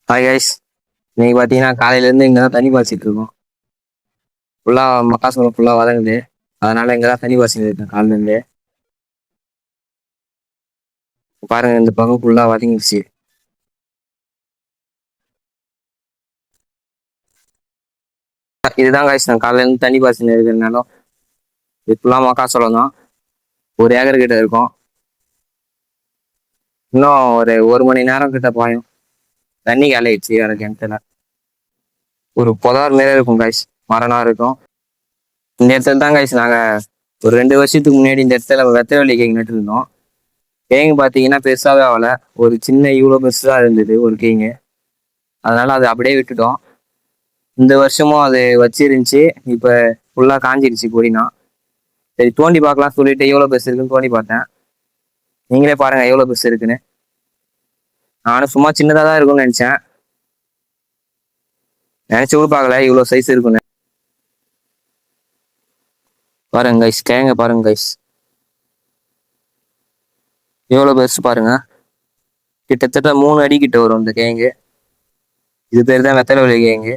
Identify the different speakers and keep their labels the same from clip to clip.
Speaker 1: Hi guys. இன்னைக்கு பார்த்தீங்கன்னா காலையிலேருந்து இங்கே தான் தண்ணி பாய்ச்சிட்டு இருக்கோம். ஃபுல்லாக மக்காசோளம் ஃபுல்லாக வதங்குது. அதனால இங்கே தான் தண்ணி பாய்ச்சிட்டு இருக்கேன் காலையிலேருந்து. பாருங்க, இந்த பக்கம் ஃபுல்லாக வதங்கிடுச்சு. இதுதான் கைஸ், நான் காலையிலேருந்து தண்ணி பாய்ச்சிட்டு இருக்கிறனால இது ஃபுல்லாக மக்காசோளம் தான். 1 ஏக்கர் கிட்ட இருக்கும். இன்னும் ஒரு மணி நேரம் கிட்ட பாயும். தண்ணி காலியாயிடுச்சு வேற கிணத்துல. ஒரு புதார் மாரி இருக்கும் கைஸ், மரணம் இருக்கும். இந்த இடத்துல தான் கைஸ் நாங்கள் ஒரு 2 வருஷத்துக்கு முன்னாடி இந்த இடத்துல வெத்தவெளி கேக் நட்டு இருந்தோம். கேங்கு பார்த்தீங்கன்னா பெருசாகவே ஆகலை. ஒரு சின்ன இவ்வளோ பெருசாக இருந்தது ஒரு கேங்கு. அதனால அதை அப்படியே விட்டுட்டோம். இந்த வருஷமும் அது வச்சிருந்துச்சு. இப்போ ஃபுல்லாக காஞ்சிருச்சு கொடினா. சரி, தோண்டி பார்க்கலாம் சொல்லிட்டு எவ்வளோ பெருசு இருக்குன்னு தோண்டி பார்த்தேன். நீங்களே பாருங்க எவ்வளோ பெருசு இருக்குன்னு. நானும் சும்மா சின்னதாக தான் இருக்கும்னு நினச்சேன். நினச்சி கூட பார்க்கல இவ்வளோ சைஸ் இருக்குன்னு. பாருங்க கைஸ், கேங்க பாருங்க கைஸ், எவ்வளோ பெருசு பாருங்க. கிட்டத்தட்ட 3 அடி கிட்ட வரும் இந்த கேங்கு. இது பேர் தான் வெத்தலை கேங்கு.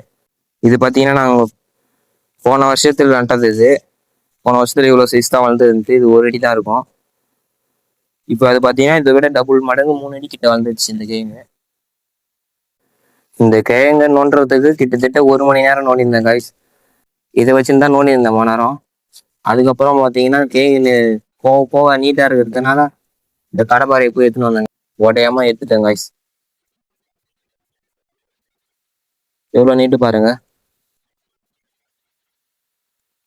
Speaker 1: இது பார்த்தீங்கன்னா நாங்கள் போன வருஷத்தில் நட்டது. இது போன வருஷத்துல இவ்வளோ சைஸ் தான் வளர்ந்துருந்து. இது 1 அடி தான் இருக்கும். இப்போ அது பார்த்தீங்கன்னா இதை விட டபுள் மடங்கு 3 அடி கிட்ட வந்துடுச்சு இந்த கேங்கு. இந்த கிழங்க நோண்டுறதுக்கு கிட்டத்தட்ட 1 மணி நேரம் நோண்டியிருந்தேன் கைஸ். இதை வச்சுன்னு தான் நோண்டியிருந்தேன் மணி நேரம். அதுக்கப்புறம் பார்த்தீங்கன்னா கேங்கு போக போக நீட்டாக இருக்கிறதுனால இந்த கடப்பாறையை போய் எடுத்துன்னு வந்தாங்க. உடையாம எடுத்துட்டேன் கைஸ். எவ்வளோ நீட்டு பாருங்க.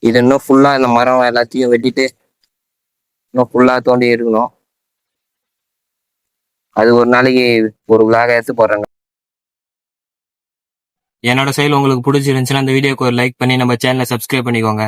Speaker 1: இது இன்னும் ஃபுல்லாக இந்த மரம் எல்லாத்தையும் வெட்டிட்டு இன்னும் ஃபுல்லாக தோண்டி எடுக்கணும். அது ஒரு நாளைக்கு ஒரு விளாக எடுத்து போடுறாங்க. என்னோட செயல் உங்களுக்கு பிடிச்சிருந்துச்சுன்னா அந்த வீடியோக்கு ஒரு லைக் பண்ணி நம்ம சேனலை சப்ஸ்கிரைப் பண்ணிக்கோங்க.